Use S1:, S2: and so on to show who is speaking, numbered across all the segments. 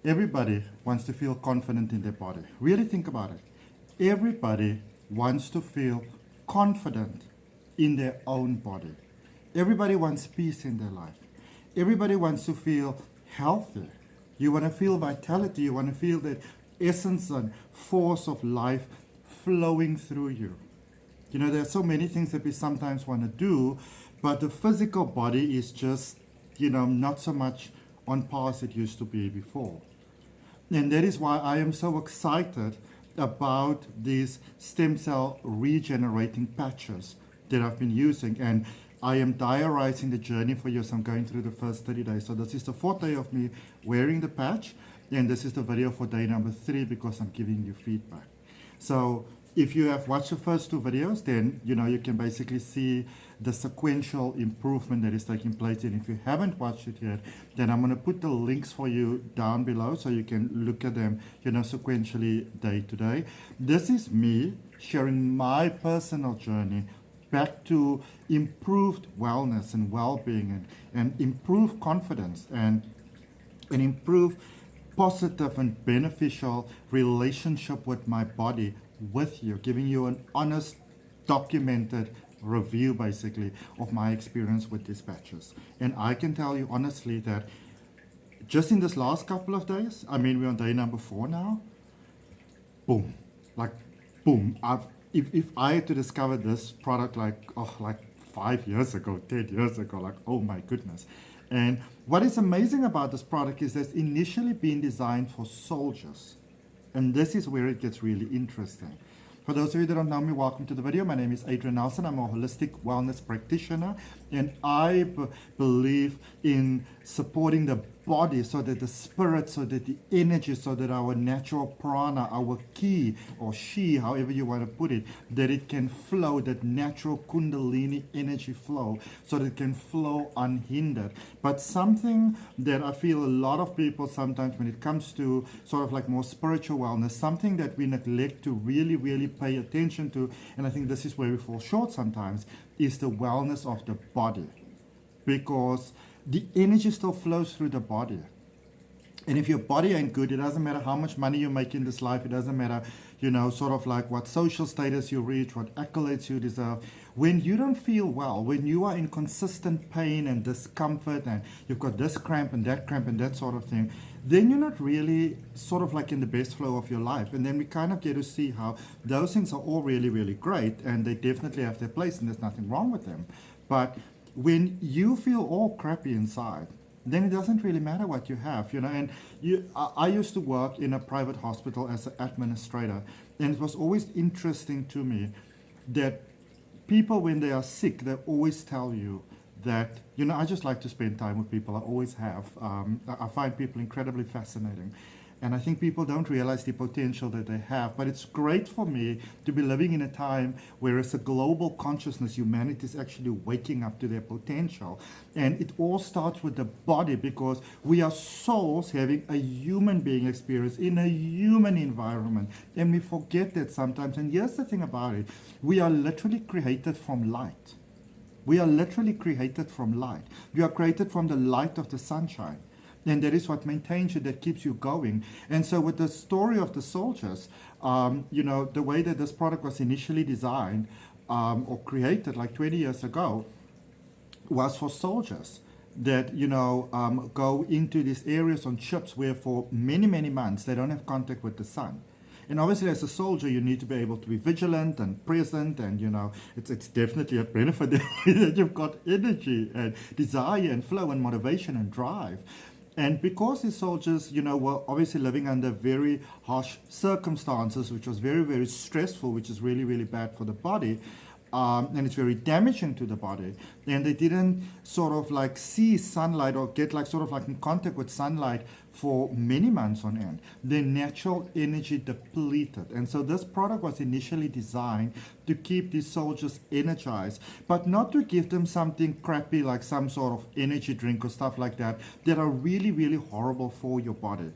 S1: Everybody wants to feel confident in their body. Really think about it. Everybody wants to feel confident in their own body. Everybody wants peace in their life. Everybody wants to feel healthy. You want to feel vitality. You want to feel that essence and force of life flowing through you. You know, there are so many things that we sometimes want to do, but the physical body is just, not so much on par as it used to be before. And that is why I am so excited about these stem cell regenerating patches that I've been using. And I am diarizing the journey for you, so I'm going through the first 30 days. So this is the 4th day of me wearing the patch, and this is the video for day number 3 because I'm giving you feedback. So if you have watched the first 2 videos, then you can basically see the sequential improvement that is taking place. And if you haven't watched it yet, then I'm going to put the links for you down below so you can look at them, sequentially day to day. This is me sharing my personal journey back to improved wellness and well-being and improved confidence and improved positive and beneficial relationship with my body, with you, giving you an honest, documented review basically of my experience with these patches. And I can tell you honestly that just in this last couple of days, we're on day number 4 now, boom, if I had to discover this product like 5 years ago, 10 years ago, oh my goodness. And what is amazing about this product is that it's initially been designed for soldiers. And this is where it gets really interesting. For those of you that don't know me, welcome to the video. My name is Adrian Nelson. I'm a holistic wellness practitioner, and I believe in supporting the body so that the spirit, so that the energy, so that our natural prana, our ki or shi, however you want to put it, that it can flow, that natural kundalini energy flow, so that it can flow unhindered. But something that I feel a lot of people sometimes when it comes to sort of like more spiritual wellness, something that we neglect to really, really pay attention to, and I think this is where we fall short sometimes, is the wellness of the body. Because the energy still flows through the body. And if your body ain't good, it doesn't matter how much money you make in this life. It doesn't matter, sort of like what social status you reach, what accolades you deserve. When you don't feel well, when you are in consistent pain and discomfort and you've got this cramp and that sort of thing, then you're not really sort of like in the best flow of your life. And then we kind of get to see how those things are all really, really great, and they definitely have their place and there's nothing wrong with them. But when you feel all crappy inside, then it doesn't really matter what you have, And I used to work in a private hospital as an administrator, and it was always interesting to me that people, when they are sick, they always tell you that, I just like to spend time with people. I always have. I find people incredibly fascinating. And I think people don't realize the potential that they have. But it's great for me to be living in a time where as a global consciousness, humanity is actually waking up to their potential. And it all starts with the body, because we are souls having a human being experience in a human environment. And we forget that sometimes. And here's the thing about it. We are literally created from light. We are literally created from light. You are created from the light of the sunshine. And that is what maintains you, that keeps you going. And so with the story of the soldiers, the way that this product was initially designed or created like 20 years ago was for soldiers that, go into these areas on ships where for many, many months they don't have contact with the sun. And obviously, as a soldier, you need to be able to be vigilant and present, and it's definitely a benefit that you've got energy and desire and flow and motivation and drive. And because these soldiers, were obviously living under very harsh circumstances, which was very, very stressful, which is really, really bad for the body, and it's very damaging to the body. And they didn't sort of like see sunlight or get like sort of like in contact with sunlight for many months on end. Their natural energy depleted. And so this product was initially designed to keep these soldiers energized, but not to give them something crappy like some sort of energy drink or stuff like that are really, really horrible for your body.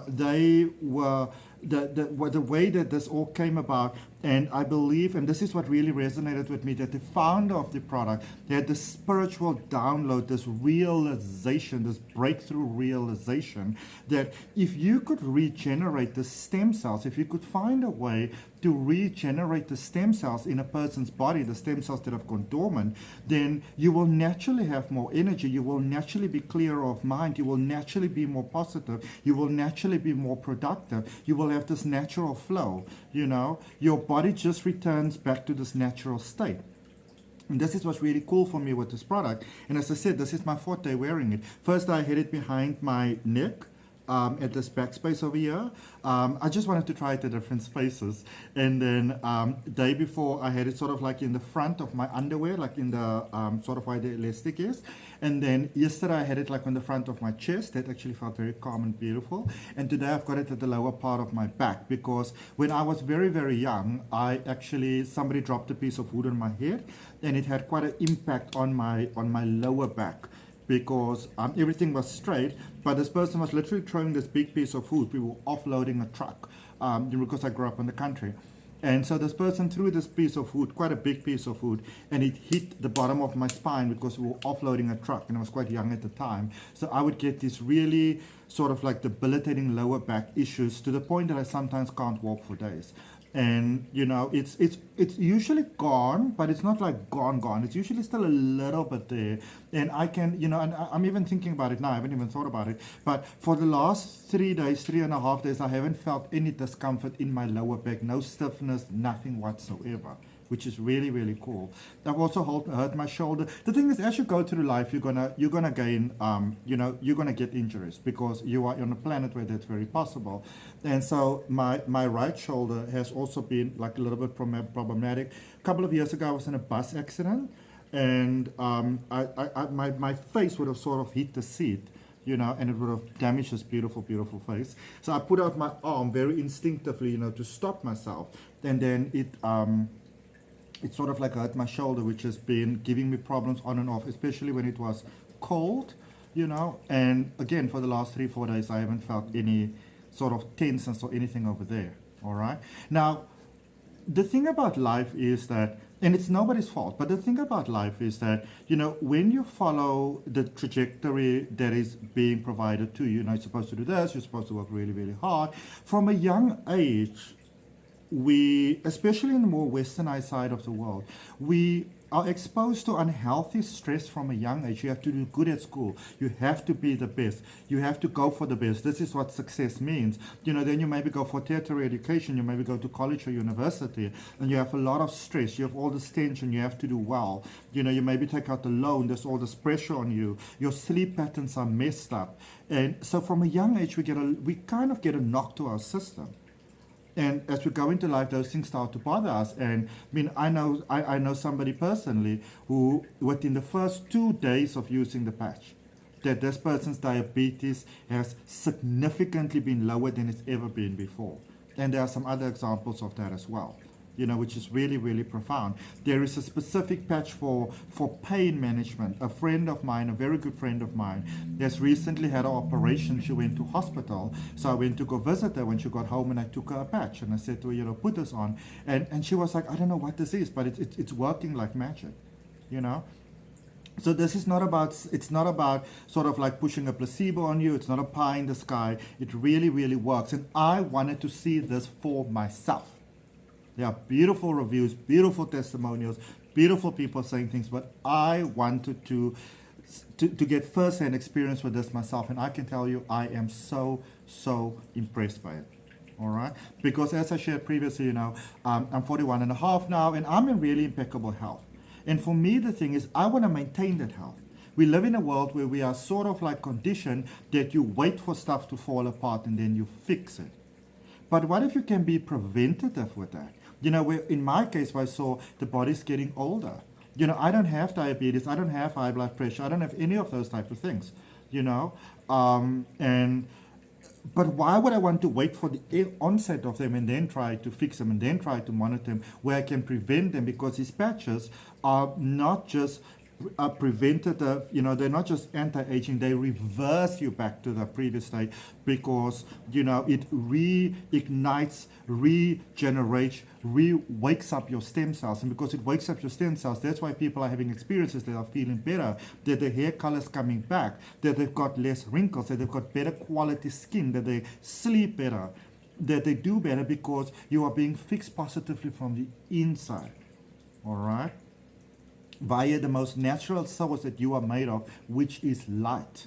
S1: They were the way that this all came about, and I believe, and this is what really resonated with me, that the founder of the product had this spiritual download, this realization, this breakthrough realization that if you could regenerate the stem cells, if you could find a way to regenerate the stem cells in a person's body, the stem cells that have gone dormant, then you will naturally have more energy, you will naturally be clearer of mind, you will naturally be more positive, you will naturally be more productive, you will have this natural flow, you know, your body just returns back to this natural state. And this is what's really cool for me with this product. And as I said, this is my fourth day wearing it. First I had it behind my neck, at this backspace over here. I just wanted to try it at different spaces. And then day before I had it sort of like in the front of my underwear, like in the sort of where the elastic is. And then yesterday I had it like on the front of my chest. That actually felt very calm and beautiful. And today I've got it at the lower part of my back, because when I was very, very young, somebody dropped a piece of wood on my head, and it had quite an impact on my lower back, because everything was straight, but this person was literally throwing this big piece of wood. We were offloading a truck, because I grew up in the country. And so this person threw this piece of wood, quite a big piece of wood, and it hit the bottom of my spine because we were offloading a truck, and I was quite young at the time. So I would get these really sort of like debilitating lower back issues, to the point that I sometimes can't walk for days. And you know, it's usually gone, but it's not like gone. It's usually still a little bit there. And I can, you know, and I'm even thinking about it now. I haven't even thought about it. But for the last 3.5 days, I haven't felt any discomfort in my lower back, no stiffness, nothing whatsoever, which is really, really cool. I've also hurt my shoulder. The thing is, as you go through life, you're gonna gain, you're gonna get injuries, because you are on a planet where that's very possible. And so my right shoulder has also been like a little bit problematic. A couple of years ago, I was in a bus accident, and my face would have sort of hit the seat, you know, and it would have damaged this beautiful, beautiful face. So I put out my arm very instinctively, you know, to stop myself, and then it sort of like hurt my shoulder, which has been giving me problems on and off, especially when it was cold, you know. And again, for the last 3-4 days, I haven't felt any sort of tenseness or anything over there, all right? Now, the thing about life is that, and it's nobody's fault, but the thing about life is that, you know, when you follow the trajectory that is being provided to you, you know, you're supposed to do this, you're supposed to work really, really hard. From a young age, especially in the more westernized side of the world, we are exposed to unhealthy stress from a young age. You have to do good at school. You have to be the best. You have to go for the best. This is what success means. You know, then you maybe go for tertiary education. You maybe go to college or university, and you have a lot of stress. You have all this tension. You have to do well. You know, you maybe take out a loan. There's all this pressure on you. Your sleep patterns are messed up. And so from a young age, we kind of get a knock to our system. And as we go into life, those things start to bother us. And I mean, I know somebody personally who, within the first 2 days of using the patch, that this person's diabetes has significantly been lower than it's ever been before. And there are some other examples of that as well, you know, which is really, really profound. There is a specific patch for pain management. A friend of mine, a very good friend of mine, has recently had an operation. She went to hospital. So I went to go visit her when she got home, and I took her a patch. And I said to her, you know, put this on. And she was like, I don't know what this is, but it's working like magic, you know. So this is it's not about sort of like pushing a placebo on you. It's not a pie in the sky. It really, really works. And I wanted to see this for myself. There are beautiful reviews, beautiful testimonials, beautiful people saying things, but I wanted to get first-hand experience with this myself, and I can tell you I am so impressed by it, all right? Because as I shared previously, you know, I'm 41 and a half now, and I'm in really impeccable health. And for me, the thing is, I want to maintain that health. We live in a world where we are sort of like conditioned that you wait for stuff to fall apart and then you fix it. But what if you can be preventative with that? You know, in my case, I saw the body's getting older. You know, I don't have diabetes. I don't have high blood pressure. I don't have any of those type of things, you know. But why would I want to wait for the onset of them and then try to fix them and then try to monitor them where I can prevent them? Because these patches are not just preventative, they're not just anti-aging, they reverse you back to the previous state because, it reignites, regenerates, wakes up your stem cells. And because it wakes up your stem cells, that's why people are having experiences that are feeling better, that their hair color's coming back, that they've got less wrinkles, that they've got better quality skin, that they sleep better, that they do better because you are being fixed positively from the inside. All right? Via the most natural source that you are made of, which is light.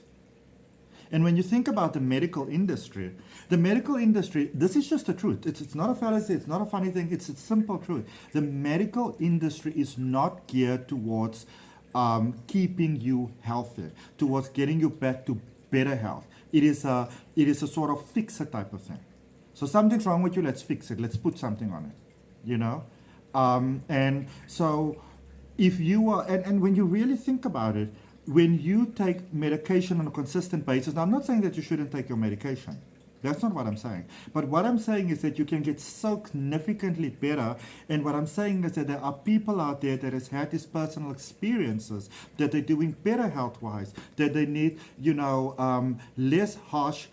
S1: And when you think about the medical industry, this is just the truth. It's not a fallacy, it's not a funny thing, it's a simple truth. The medical industry is not geared towards keeping you healthy, towards getting you back to better health. It is a sort of fixer type of thing. So something's wrong with you, let's fix it, let's put something on it, and so if you are, and when you really think about it, when you take medication on a consistent basis, now I'm not saying that you shouldn't take your medication. That's not what I'm saying. But what I'm saying is that you can get so significantly better. And what I'm saying is that there are people out there that has had these personal experiences, that they're doing better health-wise, that they need, less harsh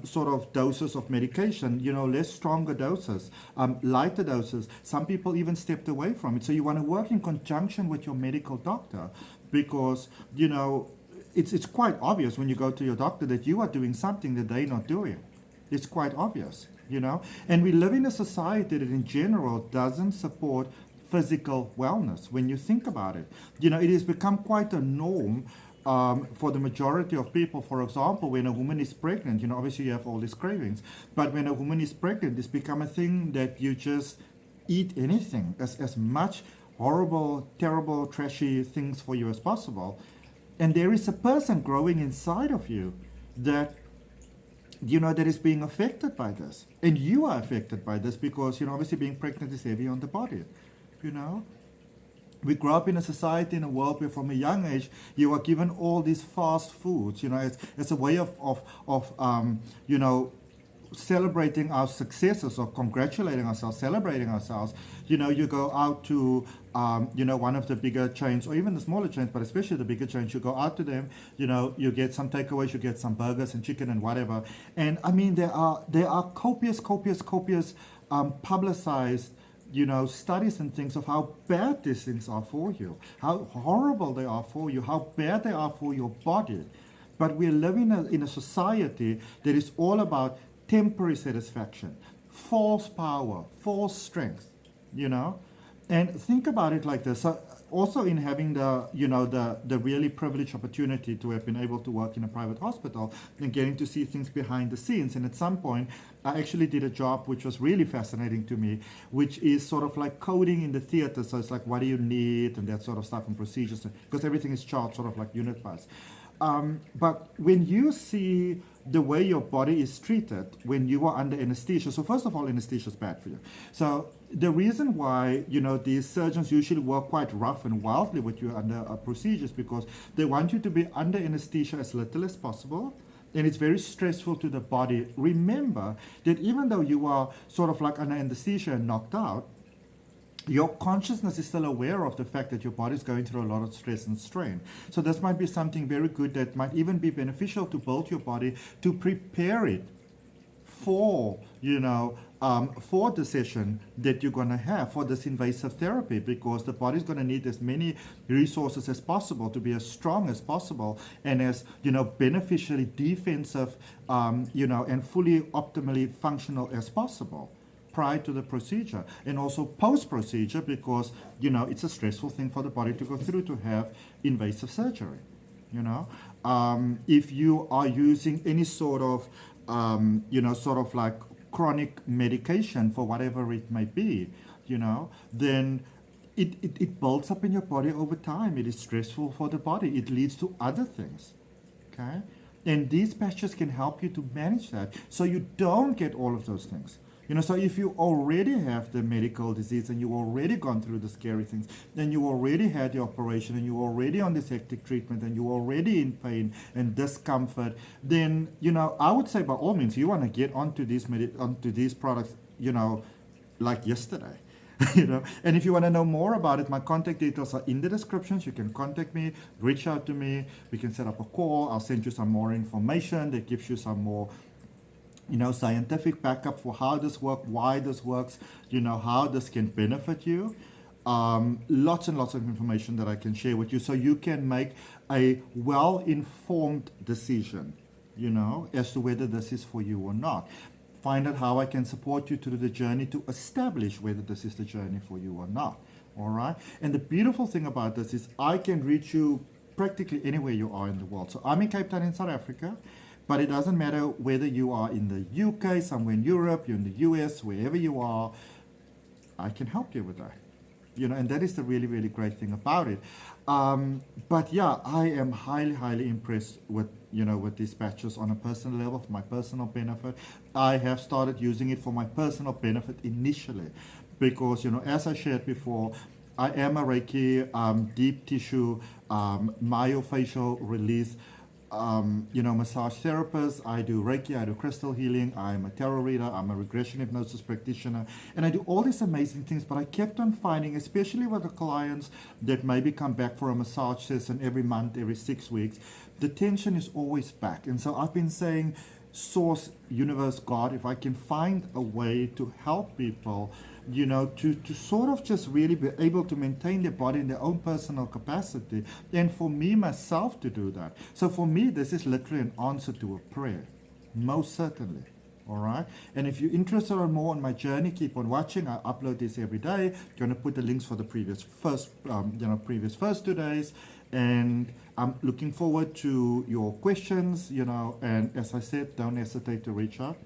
S1: sort of doses of medication, less stronger doses, lighter doses. Some people even stepped away from it. So you want to work in conjunction with your medical doctor because, it's quite obvious when you go to your doctor that you are doing something that they're not doing. It's quite obvious, And we live in a society that in general doesn't support physical wellness. When you think about it, it has become quite a norm for the majority of people. For example, when a woman is pregnant, obviously you have all these cravings, but when a woman is pregnant, it's become a thing that you just eat anything, as much horrible, terrible, trashy things for you as possible. And there is a person growing inside of you that, that is being affected by this. And you are affected by this because, obviously being pregnant is heavy on the body, We grow up in a society, in a world where from a young age, you are given all these fast foods, it's a way of celebrating our successes or congratulating ourselves, celebrating ourselves. You go out to, one of the bigger chains or even the smaller chains, but especially the bigger chains, you go out to them, you get some takeaways, you get some burgers and chicken and whatever. And I mean, there are copious publicized studies and things of how bad these things are for you, how horrible they are for you, how bad they are for your body. But we're living in a society that is all about temporary satisfaction, false power, false strength, And think about it like this. So also in having the really privileged opportunity to have been able to work in a private hospital and getting to see things behind the scenes. And at some point, I actually did a job which was really fascinating to me, which is sort of like coding in the theater. So it's like, what do you need and that sort of stuff and procedures, because everything is charted sort of like unit-wise. But when you see the way your body is treated when you are under anesthesia, so first of all, anesthesia is bad for you. So the reason why, these surgeons usually work quite rough and wildly with you under procedures because they want you to be under anesthesia as little as possible. And it's very stressful to the body. Remember that even though you are sort of like under anesthesia and knocked out, your consciousness is still aware of the fact that your body is going through a lot of stress and strain. So this might be something very good that might even be beneficial to build your body, to prepare it for, for the session that you're going to have, for this invasive therapy, because the body's going to need as many resources as possible to be as strong as possible and as, beneficially defensive, and fully optimally functional as possible prior to the procedure and also post-procedure, because it's a stressful thing for the body to go through to have invasive surgery. If you are using any sort of sort of like chronic medication for whatever it may be, then it builds up in your body over time. It is stressful for the body. It leads to other things. Okay, and these patches can help you to manage that so you don't get all of those things. So if you already have the medical disease and you already gone through the scary things, then you already had the operation and you already on this hectic treatment and you already in pain and discomfort, then, I would say by all means, you want to get onto these products, like yesterday. And if you want to know more about it, my contact details are in the descriptions. You can contact me, reach out to me. We can set up a call. I'll send you some more information that gives you some more scientific backup for how this works, why this works, how this can benefit you. Lots and lots of information that I can share with you so you can make a well-informed decision, as to whether this is for you or not. Find out how I can support you through the journey to establish whether this is the journey for you or not. All right? And the beautiful thing about this is I can reach you practically anywhere you are in the world. So I'm in Cape Town in South Africa, but it doesn't matter whether you are in the UK, somewhere in Europe, you're in the US, wherever you are, I can help you with that. And that is the really, really great thing about it. But yeah, I am highly, highly impressed with, with these patches on a personal level, for my personal benefit. I have started using it for my personal benefit initially because, as I shared before, I am a Reiki, deep tissue, myofascial release, massage therapist. I do Reiki, I do crystal healing, I'm a tarot reader, I'm a regression hypnosis practitioner, and I do all these amazing things, but I kept on finding, especially with the clients that maybe come back for a massage session every month, every 6 weeks, the tension is always back. And so I've been saying, Source, Universe, God, if I can find a way to help people, to sort of just really be able to maintain their body in their own personal capacity, and for me, myself, to do that. So for me, this is literally an answer to a prayer, most certainly. All right. And if you're interested in more on my journey, keep on watching. I upload this every day. I'm going to put the links for the previous first 2 days. And I'm looking forward to your questions, and as I said, don't hesitate to reach out.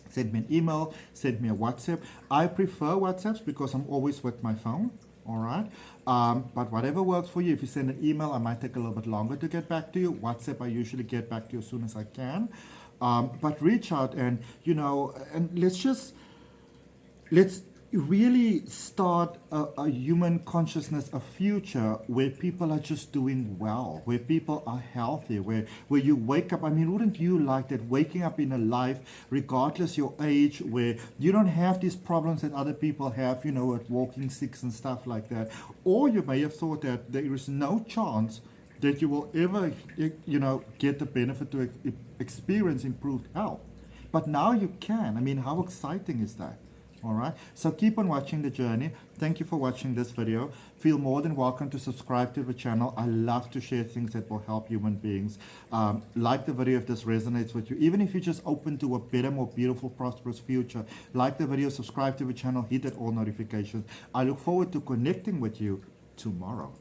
S1: Send me an email, send me a WhatsApp. I prefer WhatsApps because I'm always with my phone. All right. But whatever works for you. If you send an email, I might take a little bit longer to get back to you. WhatsApp, I usually get back to you as soon as I can. But reach out and, and let's really start a human consciousness, a future where people are just doing well, where people are healthy, where you wake up. I mean, wouldn't you like that, waking up in a life, regardless your age, where you don't have these problems that other people have, with walking sticks and stuff like that. Or you may have thought that there is no chance that you will ever, get the benefit to experience improved health. But now you can. I mean, how exciting is that? All right. So keep on watching the journey. Thank you for watching this video. Feel more than welcome to subscribe to the channel. I love to share things that will help human beings. Like the video if this resonates with you. Even if you're just open to a better, more beautiful, prosperous future. Like the video, subscribe to the channel, hit that all notifications. I look forward to connecting with you tomorrow.